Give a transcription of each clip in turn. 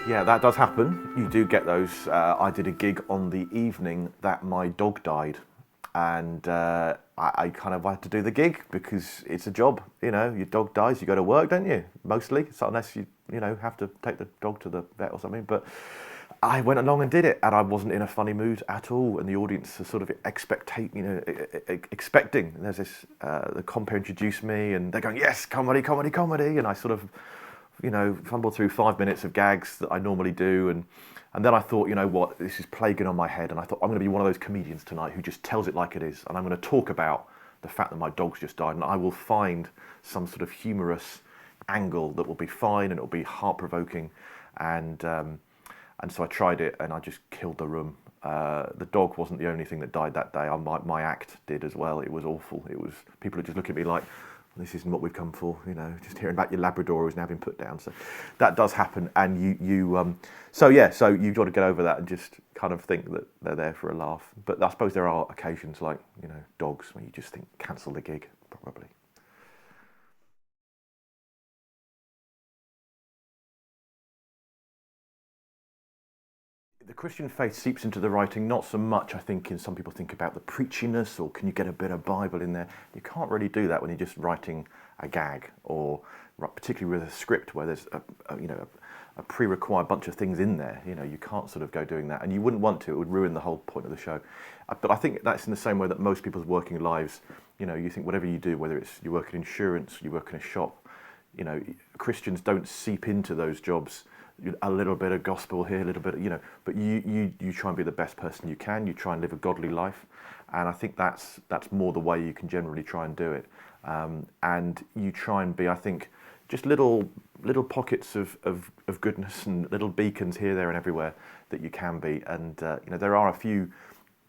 Yeah, that does happen. You do get those. I did a gig on the evening that my dog died, and I kind of had to do the gig because it's a job. You know, your dog dies, you go to work, don't you? Mostly, so unless you have to take the dog to the vet or something. But I went along and did it, and I wasn't in a funny mood at all. And the audience are sort of expecting. And there's this the compere introduced me, and they're going, "Yes, comedy, comedy, comedy," and I sort of fumbled through 5 minutes of gags that I normally do, and then I thought, you know what, this is plaguing on my head, and I thought I'm going to be one of those comedians tonight who just tells it like it is, and I'm going to talk about the fact that my dog's just died, and I will find some sort of humorous angle that will be fine and it'll be heart-provoking, and so I tried it, and I just killed the room. The dog wasn't the only thing that died that day. My act did as well. It was awful. It was people would just look at me like, this isn't what we've come for, just hearing about your Labrador who's now been put down. So that does happen, and so you've got to get over that and just kind of think that they're there for a laugh. But I suppose there are occasions like, dogs, where you just think, cancel the gig, probably. The Christian faith seeps into the writing not so much, I think, in some people think about the preachiness or can you get a bit of Bible in there. You can't really do that when you're just writing a gag, or particularly with a script where there's a pre-required bunch of things in there. You can't sort of go doing that, and you wouldn't want to. It would ruin the whole point of the show. But I think that's in the same way that most people's working lives, you think whatever you do, whether it's you work in insurance, you work in a shop, Christians don't seep into those jobs a little bit of gospel here, a little bit, but you try and be the best person you can. You try and live a godly life, and I think that's more the way you can generally try and do it. And you try and be, I think, just little pockets of goodness and little beacons here, there, and everywhere that you can be. And there are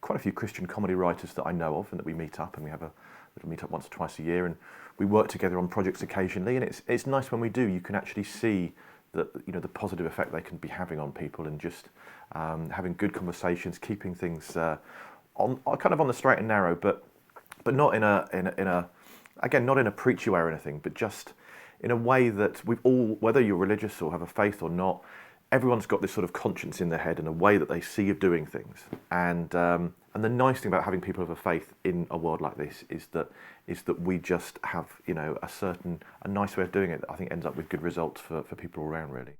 quite a few Christian comedy writers that I know of, and that we meet up, and we have a little meet up once or twice a year, and we work together on projects occasionally. And it's nice when we do. You can actually see that the positive effect they can be having on people, and just having good conversations, keeping things on kind of on the straight and narrow, but not in a again, not in a preachy way or anything, but just in a way that we've all, whether you're religious or have a faith or not, everyone's got this sort of conscience in their head and a way that they see of doing things. And the nice thing about having people of a faith in a world like this is that we just have a nice way of doing it that I think ends up with good results for people all around, really.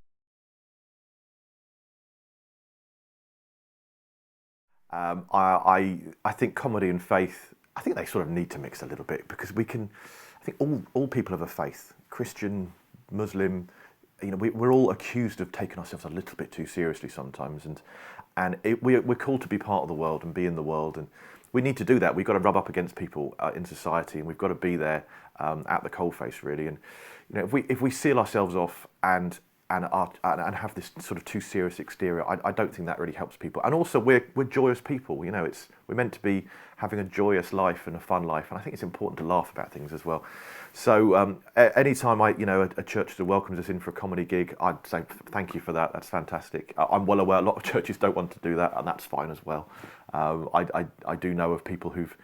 I think comedy and faith, I think they sort of need to mix a little bit, because I think all people of a faith, Christian, Muslim, we're all accused of taking ourselves a little bit too seriously sometimes, and we're called to be part of the world and be in the world, and we need to do that. We've got to rub up against people in society, and we've got to be there at the coalface, really. And if we seal ourselves off and have this sort of too serious exterior, I don't think that really helps people. And also, we're joyous people. We're meant to be having a joyous life and a fun life, and I think it's important to laugh about things as well. So anytime a church that welcomes us in for a comedy gig, I'd say thank you for that. That's fantastic. I'm well aware a lot of churches don't want to do that, and that's fine as well. I do know of people who've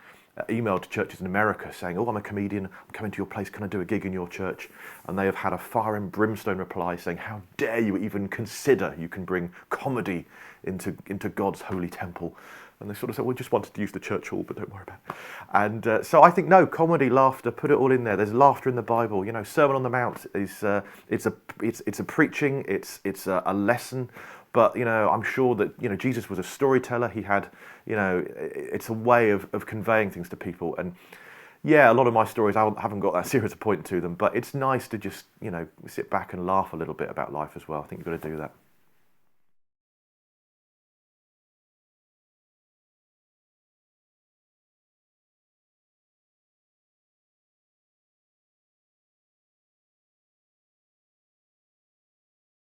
emailed churches in America saying, "Oh, I'm a comedian, I'm coming to your place, can I do a gig in your church?" And they have had a fire and brimstone reply saying, "How dare you even consider you can bring comedy into God's holy temple?" And they sort of said, "We just wanted to use the church hall, but don't worry about it." And so I think, no, comedy, laughter, put it all in there. There's laughter in the Bible. Sermon on the Mount is it's a preaching, it's a lesson. But I'm sure that Jesus was a storyteller. He had it's a way of conveying things to people. And yeah, a lot of my stories I haven't got that serious a point to them, but it's nice to just sit back and laugh a little bit about life as well. I think you've got to do that.